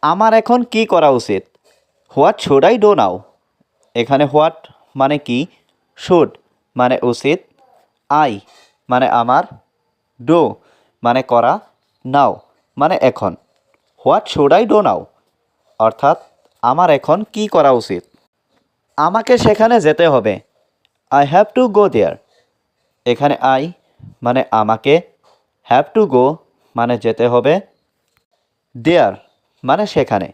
আমার এখন কি করা উচিত? What should I do now? এখানে হোয়াট মানে কি, শুড মানে উচিত, আই মানে আমার, ডু মানে করা, নাও মানে এখন। What should I do now অর্থাৎ আমার এখন কি করা উচিত। আমাকে সেখানে যেতে হবে। আই হ্যাভ টু গো দেয়ার। এখানে আই মানে আমাকে, হ্যাভ টু গো মানে যেতে হবে, দেয়ার মানে সেখানে।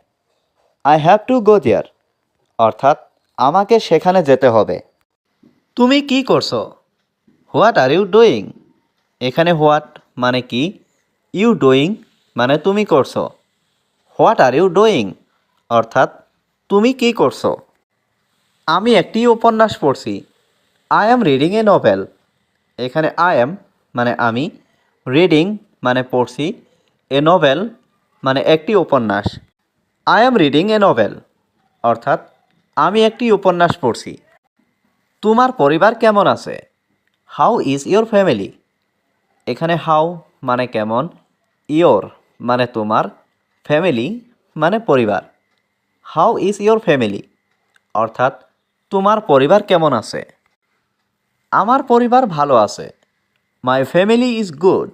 I have to go there অর্থাৎ আমাকে সেখানে যেতে হবে। তুমি কি করছো? What are you doing? এখানে হোয়াট মানে কি, ইউ ডুইং মানে তুমি করছো। হোয়াট আর ইউ ডুইং অর্থাৎ তুমি কি করছো। আমি একটি উপন্যাস পড়ছি। I am reading a novel. এখানে আই অ্যাম মানে আমি, রিডিং মানে পড়ছি, এ নভেল মানে একটি উপন্যাস। I am reading a novel অর্থাৎ আমি একটি উপন্যাস পড়ছি। তোমার পরিবার কেমন আছে? How is your family? এখানে হাউ মানে কেমন, ইয়োর মানে তোমার, ফ্যামিলি মানে পরিবার। হাউ ইজ ইয়োর ফ্যামিলি অর্থাৎ তোমার পরিবার কেমন আছে। আমার পরিবার ভালো আছে। My family is good.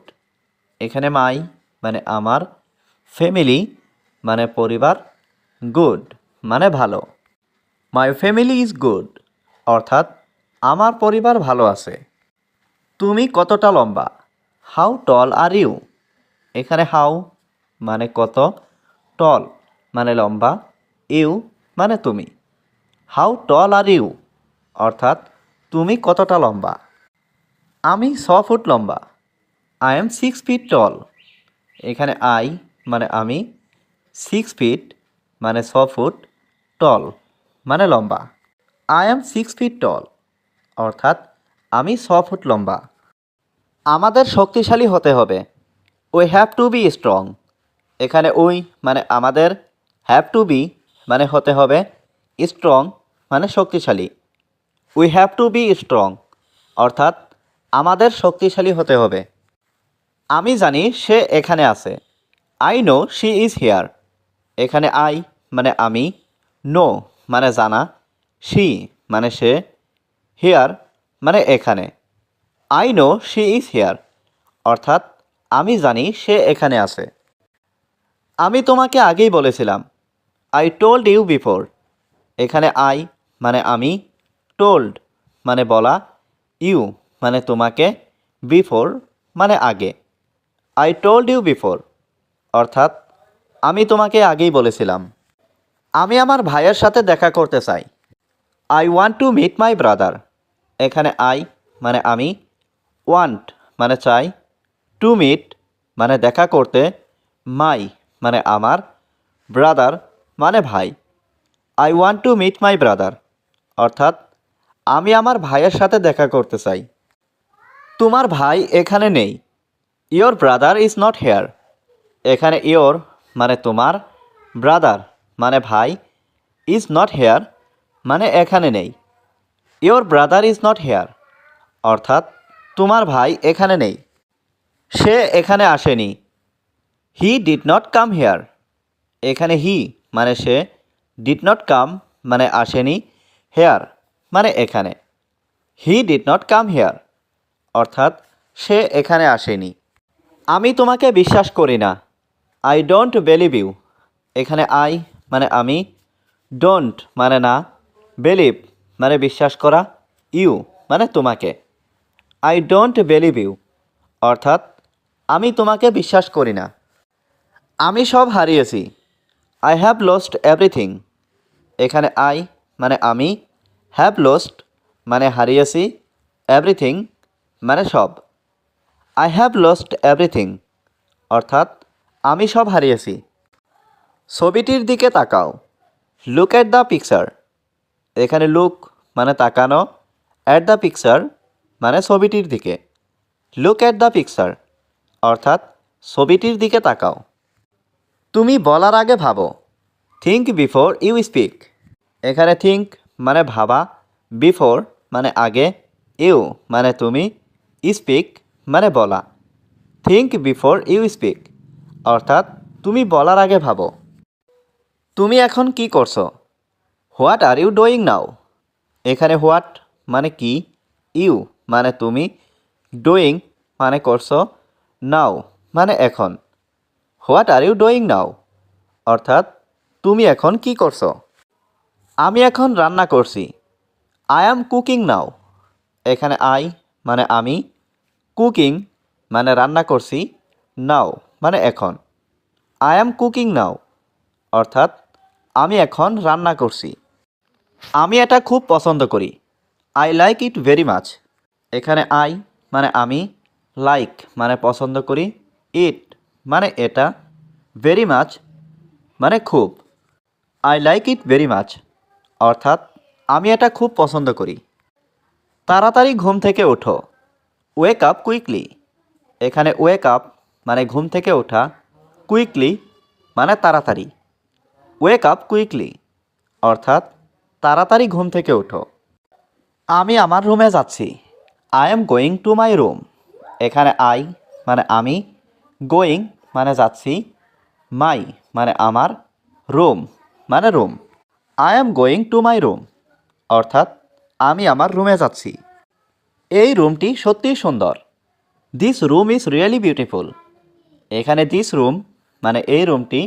এখানে মাই মানে আমার, ফ্যামিলি মানে পরিবার, গুড মানে ভালো। মাই ফ্যামিলি ইজ গুড অর্থাৎ আমার পরিবার ভালো আছে। তুমি কতটা লম্বা? How tall are you? এখানে হাউ মানে কত, টল মানে লম্বা, ইউ মানে তুমি। হাউ টল আর ইউ অর্থাৎ তুমি কতটা লম্বা। আমি 6 ফুট লম্বা। আই এম 6 ফিট টল। এখানে আই মানে আমি, 6 ফিট মানে 6 ফুট, টল মানে লম্বা। আই এম 6 ফিট টল অর্থাৎ আমি 6 ফুট লম্বা। আমাদের শক্তিশালী হতে হবে। We have to be strong. এখানে উই মানে আমাদের, হ্যাভ টু বি মানে হতে হবে, স্ট্রং মানে শক্তিশালী। We have to be strong অর্থাৎ আমাদের শক্তিশালী হতে হবে। আমি জানি সে এখানে আছে। I know she is here. এখানে আই মানে আমি, নো মানে জানা, শি মানে সে, হিয়ার মানে এখানে। I know she is here অর্থাৎ আমি জানি সে এখানে আছে। আমি তোমাকে আগেই বলেছিলাম। I told you before. এখানে আই মানে আমি, টোল্ড মানে বলা, ইউ মানে তোমাকে, বিফোর মানে আগে। আই টোল্ড ইউ বিফোর অর্থাৎ আমি তোমাকে আগেই বলেছিলাম। আমি আমার ভাইয়ের সাথে দেখা করতে চাই। I want to meet my brother. এখানে আই মানে আমি, ওয়ান্ট মানে চাই, টু মিট মানে দেখা করতে, মাই মানে আমার, ব্রাদার মানে ভাই। I want to meet my brother অর্থাৎ আমি আমার ভাইয়ের সাথে দেখা করতে চাই। তোমার ভাই এখানে নেই। Your brother is not here. এখানে ইয়োর মানে তোমার, ব্রাদার মানে ভাই, ইজ নট হেয়ার মানে এখানে নেই। Your brother is not here অর্থাৎ তোমার ভাই এখানে নেই। সে এখানে আসেনি। He did not come here. এখানে হি মানে সে, ডিড নট কাম মানে আসেনি, হেয়ার মানে এখানে। He did not come here অর্থাৎ সে এখানে আসেনি। আমি তোমাকে বিশ্বাস করি না। I don't believe you. এখানে আই মানে আমি, ডোন্ট মানে না, বিলিভ মানে বিশ্বাস করা, ইউ মানে তোমাকে। আই ডোন্ট বিলিভ ইউ অর্থাৎ আমি তোমাকে বিশ্বাস করি না। আমি সব হারিয়েছি। I have lost everything. এখানে আই মানে আমি, হ্যাভ লস্ট মানে হারিয়েছি, এভরিথিং মানে সব। আই হ্যাভ লস্ট এভরিথিং অর্থাৎ আমি সব হারিয়েছি। ছবিটির দিকে তাকাও। Look at the picture. এখানে লুক মানে তাকানো, অ্যাট দ্য পিকচার মানে ছবিটির দিকে। লুক অ্যাট দ্য পিকচার অর্থাৎ ছবিটির দিকে তাকাও। তুমি বলার আগে ভাবো। Think before you speak. এখানে থিঙ্ক মানে ভাবা, বিফোর মানে আগে, ইউ মানে তুমি, স্পিক মানে বলা। থিঙ্ক বিফোর ইউ স্পিক অর্থাৎ তুমি বলার আগে ভাবো। তুমি এখন কি করছো? What are you doing now? এখানে হোয়াট মানে কি, ইউ মানে তুমি, ডুইং মানে করছো, নাও মানে এখন। What are you doing now অর্থাৎ তুমি এখন কি করছো? আমি এখন রান্না করছি। I am cooking now. এখানে আই মানে আমি, কুকিং মানে রান্না করছি, নাও মানে এখন। আই অ্যাম কুকিং নাও অর্থাৎ আমি এখন রান্না করছি। আমি এটা খুব পছন্দ করি। I like it very much. এখানে আই মানে আমি, লাইক মানে পছন্দ করি, ইট মানে এটা, ভেরি মাচ মানে খুব। I like it very much অর্থাৎ আমি এটা খুব পছন্দ করি। তাড়াতাড়ি ঘুম থেকে ওঠো। Wake up quickly. এখানে ওয়েক আপ মানে ঘুম থেকে ওঠা, কুইকলি মানে তাড়াতাড়ি। ওয়েক আপ কুইকলি অর্থাৎ তাড়াতাড়ি ঘুম থেকে ওঠো। আমি আমার রুমে যাচ্ছি। I am going to my room. এখানে আই মানে আমি, গোয়িং মানে যাচ্ছি, মাই মানে আমার, রুম মানে room. I am going to my room অর্থাৎ আমি আমার রুমে যাচ্ছি। এই রুমটি সত্যিই সুন্দর। This room is really beautiful. এখানে দিস রুম মানে এই রুমটি,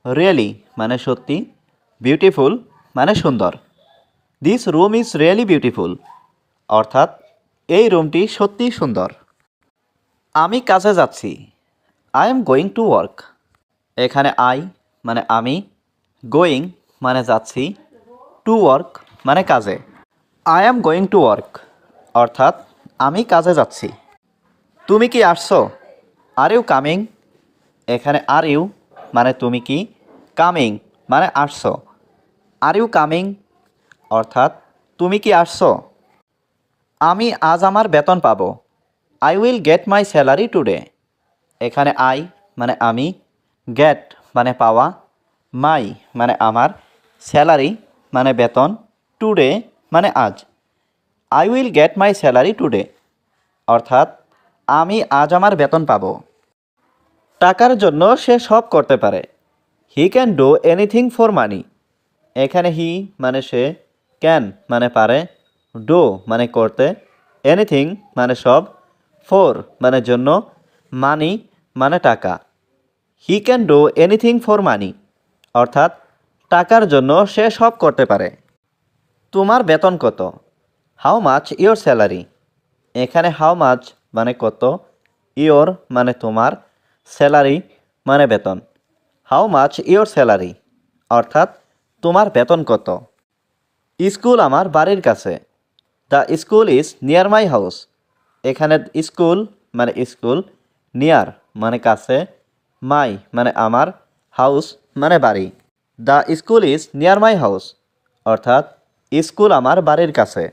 রিয়েলি মানে সত্যি, বিউটিফুল মানে সুন্দর। This room is really beautiful অর্থাৎ এই রুমটি সত্যিই সুন্দর। আমি কাজে যাচ্ছি। I am going to work. এখানে আই মানে আমি, গোয়িং মানে যাচ্ছি, টু ওয়ার্ক মানে কাজে। I am going to work অর্থাৎ আমি কাজে যাচ্ছি। তুমি কি আসছো? Are you coming? এখানে আর ইউ মানে তুমি কি, কামিং মানে আসছো। আর ইউ কামিং অর্থাৎ তুমি কি আসছো? আমি আজ আমার বেতন পাবো। I will get my salary today. এখানে আই মানে আমি, গেট মানে পাওয়া, মাই মানে আমার, স্যালারি মানে বেতন, টুডে মানে আজ। I will get my salary today অর্থাৎ আমি আজ আমার বেতন পাবো। টাকার জন্য সে সব করতে পারে। He can do anything for money. এখানে হি মানে সে, ক্যান মানে পারে, ডু মানে করতে, এনিথিং মানে সব, ফর মানে জন্য, মানি মানে টাকা। He can do anything for money অর্থাৎ টাকার জন্য সে সব করতে পারে। তোমার বেতন কত? How much your salary? এখানে হাউ মাচ মানে কত, ইয়োর মানে তোমার, স্যালারি মানে বেতন। হাউ মাচ ইয়োর স্যালারি অর্থাৎ তোমার বেতন কত? স্কুল আমার বাড়ির কাছে। The school is near my house. এখানে স্কুল মানে স্কুল, নিয়ার মানে কাছে, মাই মানে আমার, হাউস মানে বাড়ি। The school is near my house অর্থাৎ স্কুল আমার বাড়ির কাছে।